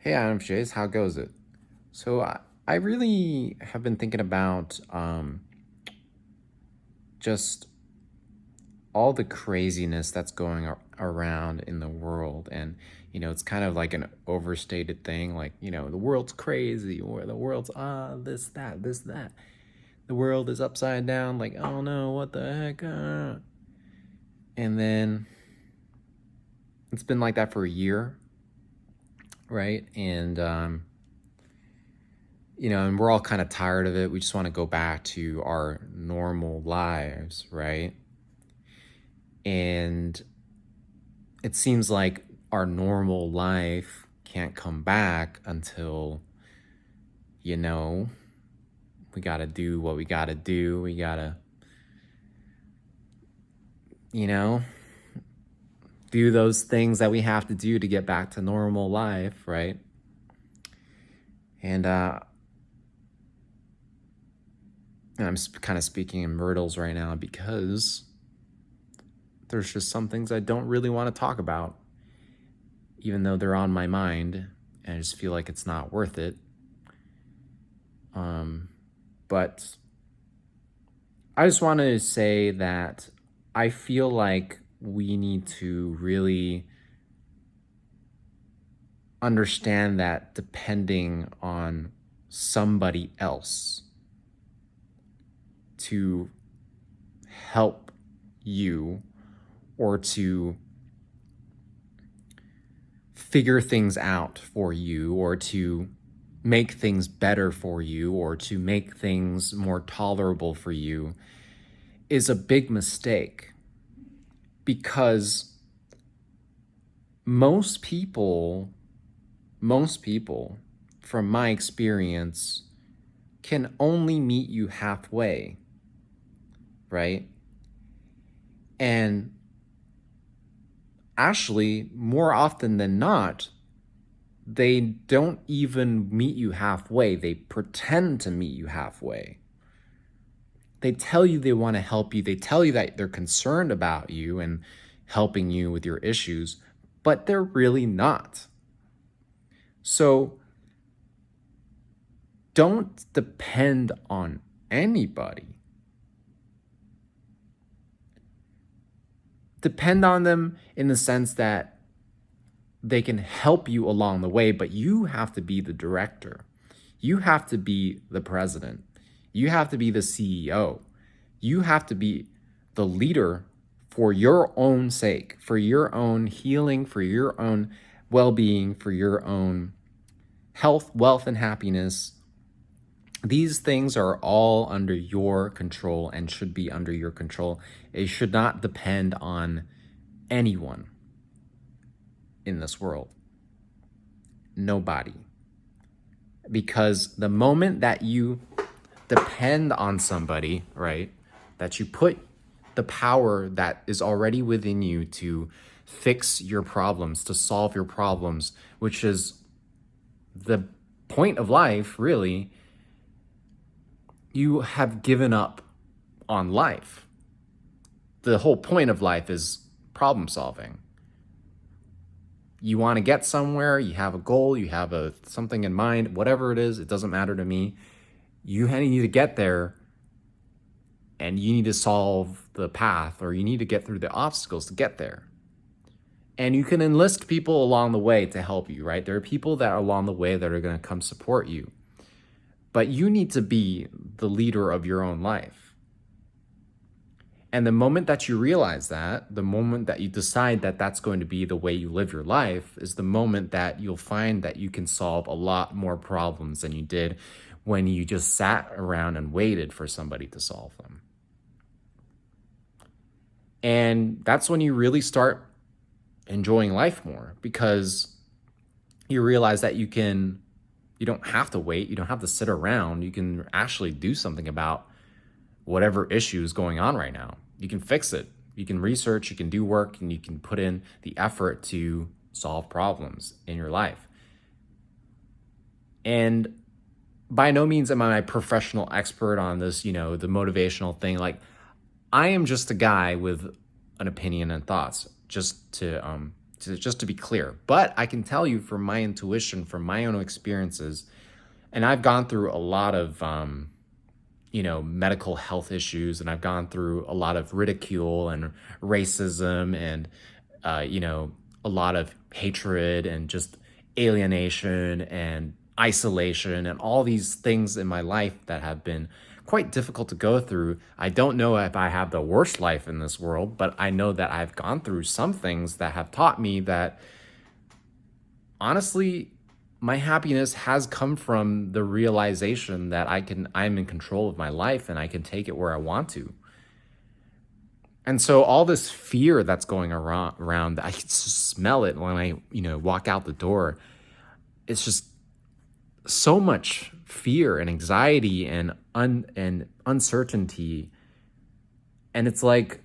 Hey INFJs, how goes it? So I really have been thinking about just all the craziness that's going around in the world. And, it's kind of like an overstated thing. Like, the world's crazy or the world's, this, that, this, that. The world is upside down. Like, oh no, what the heck? And then it's been like that for a year, right? And we're all kind of tired of it. We just want to go back to our normal lives, right? And it seems like our normal life can't come back until, we got to do what we got to do. We got to, you know, do those things that we have to do to get back to normal life, right? And I'm kind of speaking in riddles right now because there's just some things I don't really want to talk about, even though they're on my mind, and I just feel like it's not worth it. But I just want to say that I feel like we need to really understand that depending on somebody else to help you or to figure things out for you or to make things better for you or to make things more tolerable for you is a big mistake, because most people, from my experience, can only meet you halfway, right? And actually, more often than not, they don't even meet you halfway. They pretend to meet you halfway. They tell you they want to help you. They tell you that they're concerned about you and helping you with your issues, but they're really not. So don't depend on anybody. Depend on them in the sense that they can help you along the way, but you have to be the director. You have to be the president. You have to be the CEO. You have to be the leader for your own sake, for your own healing, for your own well-being, for your own health, wealth, and happiness. These things are all under your control and should be under your control. It should not depend on anyone in this world. Nobody. Because the moment that you depend on somebody, right, that you put the power that is already within you to fix your problems, to solve your problems, which is the point of life, really, you have given up on life. The whole point of life is problem solving. You want to get somewhere, you have a goal, you have something in mind, whatever it is, it doesn't matter to me. You need to get there, and you need to solve the path, or you need to get through the obstacles to get there. And you can enlist people along the way to help you, right? There are people that are along the way that are going to come support you. But you need to be the leader of your own life. And the moment that you realize that, the moment that you decide that that's going to be the way you live your life, is the moment that you'll find that you can solve a lot more problems than you did when you just sat around and waited for somebody to solve them. And that's when you really start enjoying life more, because you realize that you don't have to wait, you don't have to sit around, you can actually do something about whatever issue is going on right now. You can fix it. You can research, you can do work, and you can put in the effort to solve problems in your life. And by no means am I a professional expert on this, the motivational thing. Like, I am just a guy with an opinion and thoughts, just to just to be clear. But I can tell you from my intuition, from my own experiences, and I've gone through a lot of, medical health issues, and I've gone through a lot of ridicule and racism and, a lot of hatred and just alienation and isolation and all these things in my life that have been quite difficult to go through. I don't know if I have the worst life in this world, but I know that I've gone through some things that have taught me that honestly, my happiness has come from the realization that I'm in control of my life and I can take it where I want to. And so all this fear that's going around, I can just smell it when I, walk out the door. It's just so much fear and anxiety and uncertainty. And it's like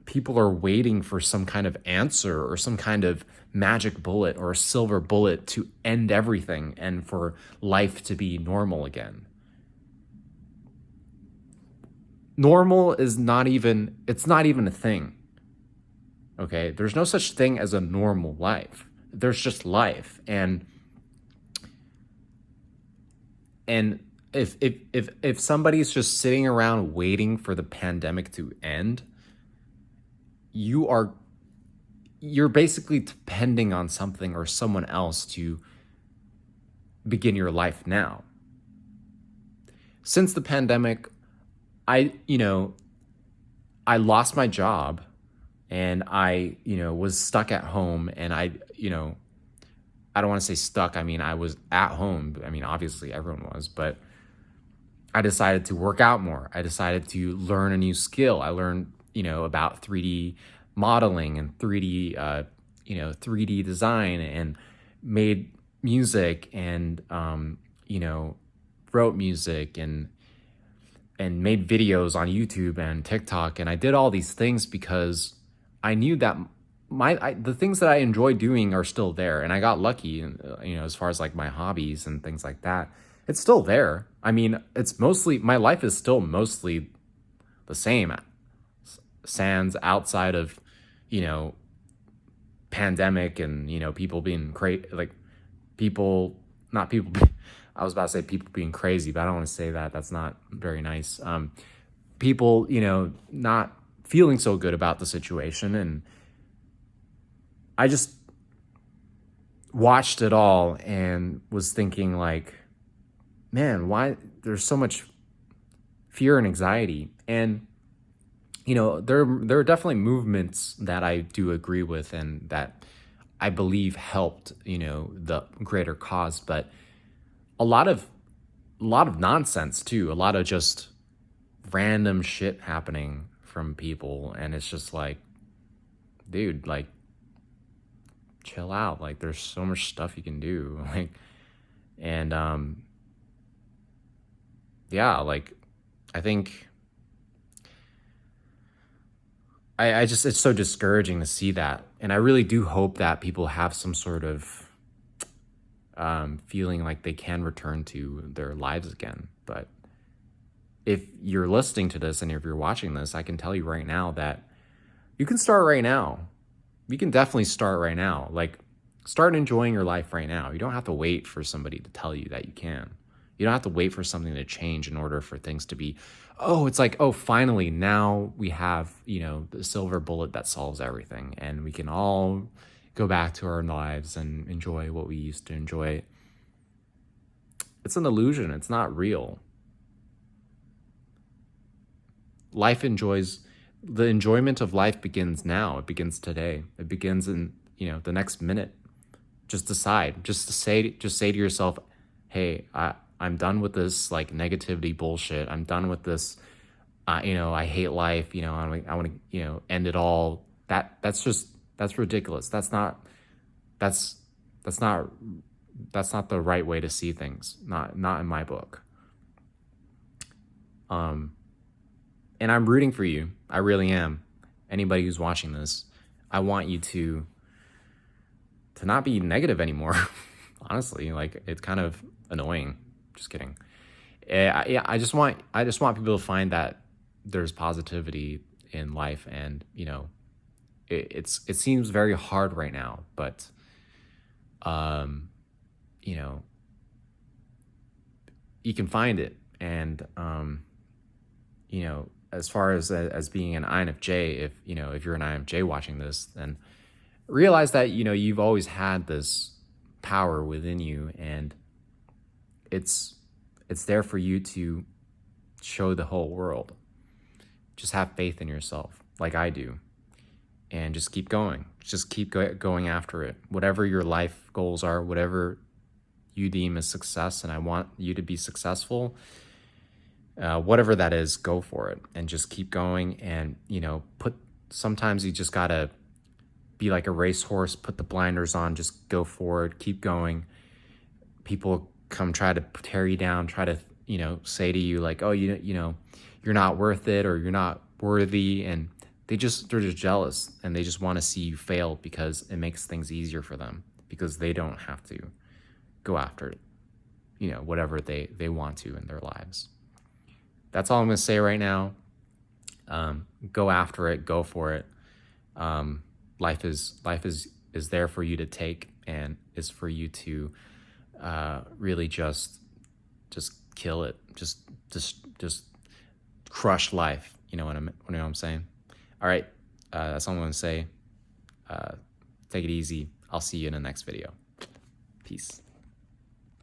people are waiting for some kind of answer or some kind of magic bullet or a silver bullet to end everything and for life to be normal again. Normal is not even a thing. Okay? There's no such thing as a normal life. There's just life. And if somebody's just sitting around waiting for the pandemic to end, you're basically depending on something or someone else to begin your life now. Since the pandemic, I lost my job and I, was stuck at home, and I don't want to say stuck. I mean, I was at home. I mean, obviously everyone was, but I decided to work out more. I decided to learn a new skill. I learned, about 3D modeling and 3D design, and made music and, wrote music and made videos on YouTube and TikTok. And I did all these things because I knew that the things that I enjoy doing are still there. And I got lucky, as far as like my hobbies and things like that, it's still there. I mean, my life is still mostly the same, sans outside of, pandemic and, people being crazy, like not people, I was about to say people being crazy, but I don't want to say that. That's not very nice. People, not feeling so good about the situation. And I just watched it all and was thinking like, man, why there's so much fear and anxiety. And, there are definitely movements that I do agree with and that I believe helped, the greater cause, but a lot of nonsense too, a lot of just random shit happening from people. And it's just like, dude, like, chill out. Like, there's so much stuff you can do. Like, and, yeah, like, I think I just, it's so discouraging to see that. And I really do hope that people have some sort of, feeling like they can return to their lives again. But if you're listening to this and if you're watching this, I can tell you right now that you can start right now. You can definitely start right now. Like, start enjoying your life right now. You don't have to wait for somebody to tell you that you can. You don't have to wait for something to change in order for things to be, it's like, finally, now we have, the silver bullet that solves everything. And we can all go back to our lives and enjoy what we used to enjoy. It's an illusion. It's not real. The enjoyment of life begins now. It begins today. It begins in, the next minute. Just decide, just say to yourself, hey, I'm done with this like negativity bullshit. I'm done with this. I hate life. I want to, end it all. That's ridiculous. That's not the right way to see things. Not in my book. And I'm rooting for you. I really am. Anybody who's watching this, I want you to not be negative anymore. Honestly, like, it's kind of annoying. Just kidding. I just want people to find that there's positivity in life, and it seems very hard right now, but you know, you can find it. And you know, as far as being an INFJ, if you know, if you're an INFJ watching this, then realize that, you know, you've always had this power within you, and it's there for you to show the whole world. Just have faith in yourself, like I do, and just keep going. Just keep going after it. Whatever your life goals are, whatever you deem as success, and I want you to be successful, whatever that is, go for it and just keep going. And, you know, sometimes you just gotta be like a racehorse, put the blinders on, just go forward, keep going. People come try to tear you down, try to, you know, say to you like, oh, you know, you're not worth it, or you're not worthy. And they're just jealous, and they just want to see you fail because it makes things easier for them, because they don't have to go after it, you know, whatever they want to in their lives. That's all I'm going to say right now. Go after it, go for it. Life is there for you to take, and is for you to really just kill it, just crush life. You know what I'm saying? All right, that's all I'm going to say. Take it easy. I'll see you in the next video. Peace.